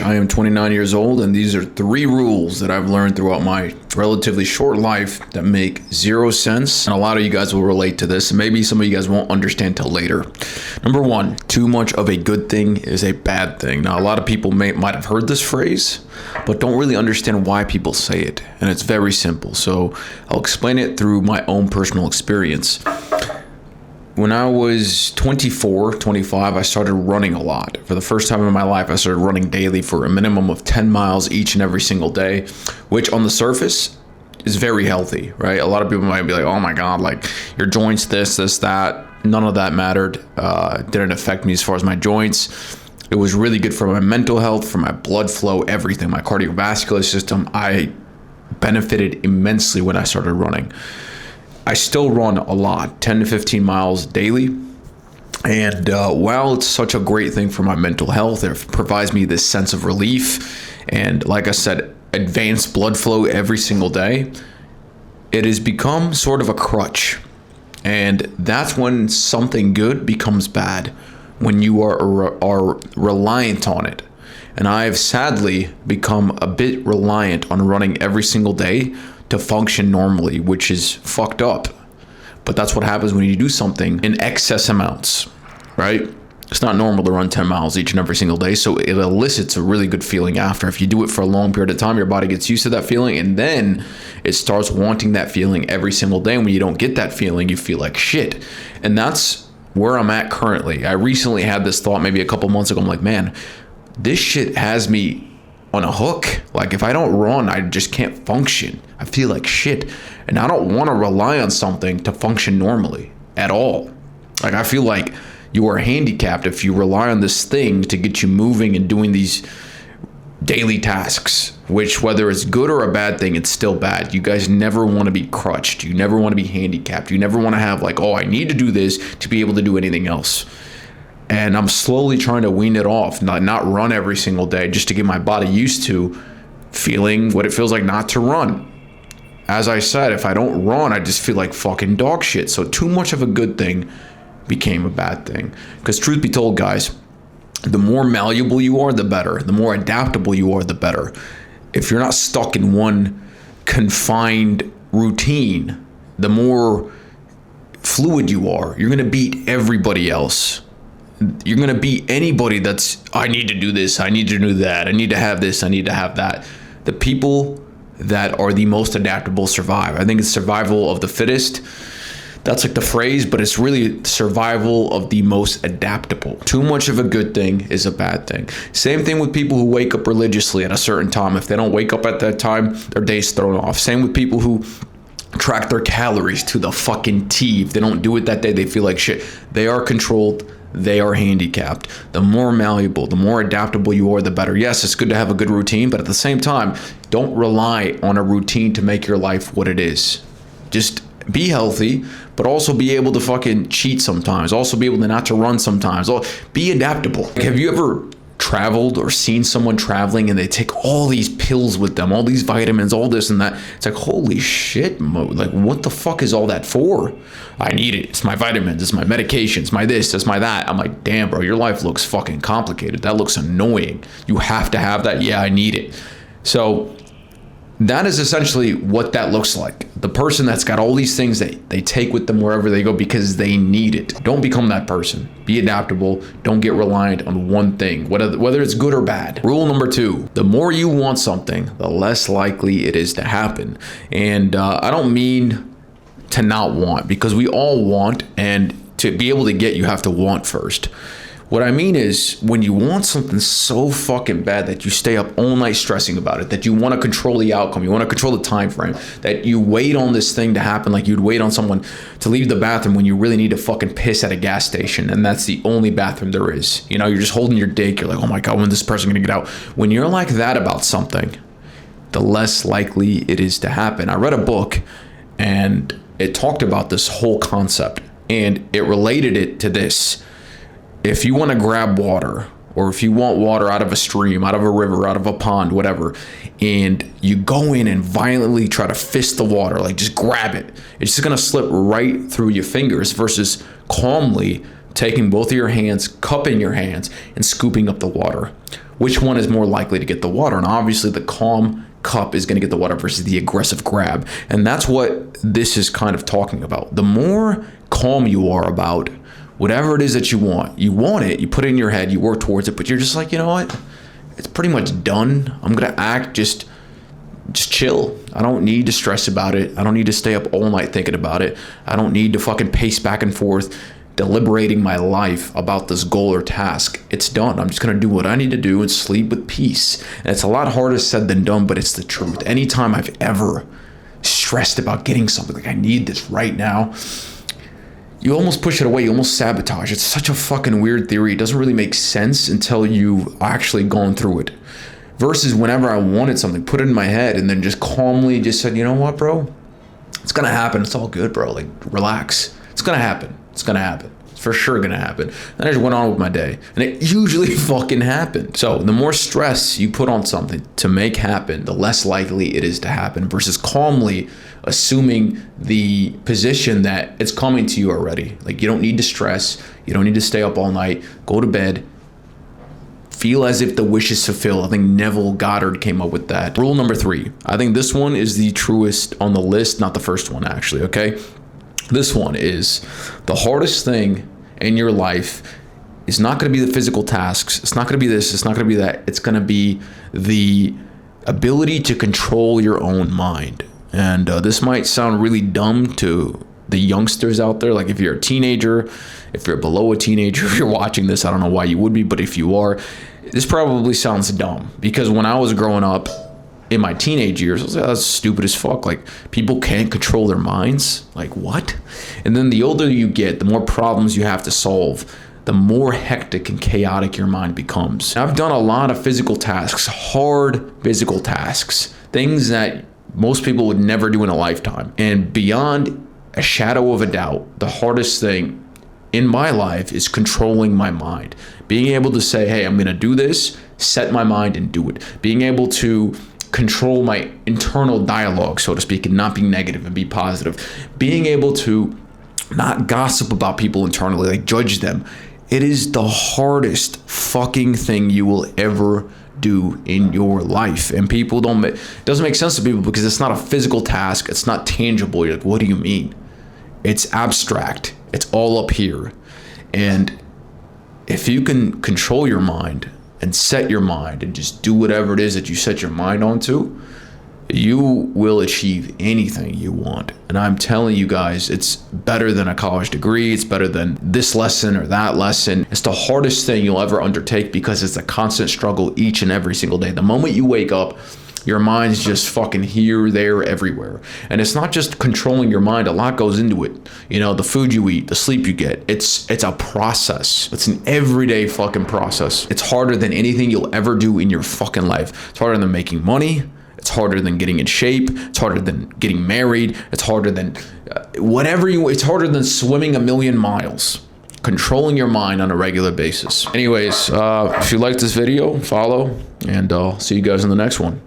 I am 29 years old, and these are 3 rules that I've learned throughout my relatively short life that make 0 sense. And a lot of you guys will relate to this, and maybe some of you guys won't understand till later. Number 1, too much of a good thing is a bad thing. Now, a lot of people might have heard this phrase, but don't really understand why people say it. And it's very simple. So I'll explain it through my own personal experience. When I was 24, 25, I started running a lot. For the first time in my life, I started running daily for a minimum of 10 miles each and every single day, which on the surface is very healthy, right? A lot of people might be like, oh my God, like your joints, this, that. None of that mattered. It didn't affect me as far as my joints. It was really good for my mental health, for my blood flow, everything, my cardiovascular system. I benefited immensely when I started running. I still run a lot, 10 to 15 miles daily. And while it's such a great thing for my mental health, it provides me this sense of relief. And like I said, advanced blood flow every single day. It has become sort of a crutch. And that's when something good becomes bad, when you are reliant on it. And I've sadly become a bit reliant on running every single day to function normally, which is fucked up. But that's what happens when you do something in excess amounts, right? It's not normal to run 10 miles each and every single day, so it elicits a really good feeling after. If you do it for a long period of time, your body gets used to that feeling, and then it starts wanting that feeling every single day. And when you don't get that feeling, you feel like shit. And that's where I'm at currently. I recently had this thought maybe a couple months ago. I'm like, man, this shit has me on a hook. Like if I don't run, I just can't function. I feel like shit. And I don't want to rely on something to function normally at all. Like I feel like you are handicapped if you rely on this thing to get you moving and doing these daily tasks, which whether it's good or a bad thing, it's still bad. You guys never want to be crutched. You never want to be handicapped. You never want to have like, oh, I need to do this to be able to do anything else. And I'm slowly trying to wean it off, not run every single day, just to get my body used to feeling what it feels like not to run. As I said, if I don't run, I just feel like fucking dog shit. So too much of a good thing became a bad thing. Because truth be told, guys, the more malleable you are, the better. The more adaptable you are, the better. If you're not stuck in one confined routine, the more fluid you are, you're going to beat everybody else. You're going to beat anybody that's, I need to do this, I need to do that, I need to have this, I need to have that. The people that are the most adaptable survive. I think it's survival of the fittest. That's like the phrase, but it's really survival of the most adaptable. Too much of a good thing is a bad thing. Same thing with people who wake up religiously at a certain time. If they don't wake up at that time, their day's thrown off. Same with people who track their calories to the fucking T. If they don't do it that day, they feel like shit. They are controlled. They are handicapped. The more malleable, the more adaptable you are, the better. Yes, it's good to have a good routine, but at the same time, don't rely on a routine to make your life what it is. Just be healthy, but also be able to fucking cheat sometimes. Also be able to not to run sometimes. Be adaptable. Like, have you ever traveled or seen someone traveling and they take all these pills with them, all these vitamins, all this and that? It's like, holy shit, like what the fuck is all that for? I need it. It's my vitamins, it's my medications, it's my this, it's my that. I'm like, damn, bro, your life looks fucking complicated. That looks annoying. You have to have that. Yeah, I need it. So that is essentially what that looks like. The person that's got all these things that they take with them wherever they go because they need it. Don't become that person. Be adaptable. Don't get reliant on one thing, whether it's good or bad. Rule number 2, the more you want something, the less likely it is to happen. And I don't mean to not want, because we all want, and to be able to get, you have to want first. What I mean is when you want something so fucking bad that you stay up all night stressing about it, that you want to control the outcome, you want to control the time frame, that you wait on this thing to happen like you'd wait on someone to leave the bathroom when you really need to fucking piss at a gas station and that's the only bathroom there is. You know, you're just holding your dick. You're like, oh my God, when's this person gonna get out? When you're like that about something, the less likely it is to happen. I read a book and it talked about this whole concept and it related it to this. If you want to grab water, or if you want water out of a stream, out of a river, out of a pond, whatever, and you go in and violently try to fist the water, like just grab it, it's just going to slip right through your fingers versus calmly taking both of your hands, cupping your hands, and scooping up the water. which one is more likely to get the water? And obviously the calm cup is going to get the water versus the aggressive grab. And that's what this is kind of talking about. The more calm you are about whatever it is that you want it, you put it in your head, you work towards it, but you're just like, you know what? It's pretty much done. I'm going to act just chill. I don't need to stress about it. I don't need to stay up all night thinking about it. I don't need to fucking pace back and forth deliberating my life about this goal or task. It's done. I'm just going to do what I need to do and sleep with peace. And it's a lot harder said than done, but it's the truth. Anytime I've ever stressed about getting something, like I need this right now, you almost push it away. You almost sabotage. It's such a fucking weird theory. It doesn't really make sense until you've actually gone through it. Versus whenever I wanted something, put it in my head and then just calmly just said, you know what, bro? It's going to happen. It's all good, bro. Like, relax. It's going to happen. It's going to happen. It's for sure going to happen. And I just went on with my day. And it usually fucking happened. So the more stress you put on something to make happen, the less likely it is to happen versus calmly assuming the position that it's coming to you already. Like, you don't need to stress. You don't need to stay up all night. Go to bed. Feel as if the wish is fulfilled. I think Neville Goddard came up with that. Rule number 3. I think this one is the truest on the list, not the first one actually, okay? This one is the hardest thing in your life is not going to be the physical tasks. It's not going to be this. It's not going to be that. It's going to be the ability to control your own mind. And this might sound really dumb to the youngsters out there. Like if you're a teenager, if you're below a teenager, if you're watching this, I don't know why you would be, but if you are, this probably sounds dumb because when I was growing up, in my teenage years, I was like, that's stupid as fuck. Like, people can't control their minds. Like, what? And then the older you get, the more problems you have to solve, the more hectic and chaotic your mind becomes. I've done a lot of physical tasks, hard physical tasks, things that most people would never do in a lifetime. And beyond a shadow of a doubt, the hardest thing in my life is controlling my mind. Being able to say, hey, I'm going to do this, set my mind and do it. Being able to control my internal dialogue, so to speak, and not be negative and be positive. Being able to not gossip about people internally, like judge them. It is the hardest fucking thing you will ever do in your life. And people it doesn't make sense to people because it's not a physical task. It's not tangible. You're like, what do you mean? It's abstract. It's all up here. And if you can control your mind and set your mind and just do whatever it is that you set your mind onto, you will achieve anything you want. And I'm telling you guys, it's better than a college degree. It's better than this lesson or that lesson. It's the hardest thing you'll ever undertake because it's a constant struggle each and every single day. The moment you wake up, your mind's just fucking here, there, everywhere. And it's not just controlling your mind. A lot goes into it. You know, the food you eat, the sleep you get. It's a process. It's an everyday fucking process. It's harder than anything you'll ever do in your fucking life. It's harder than making money. It's harder than getting in shape. It's harder than getting married. It's harder than it's harder than swimming 1,000,000 miles. Controlling your mind on a regular basis. Anyways, if you like this video, follow, and I'll see you guys in the next one.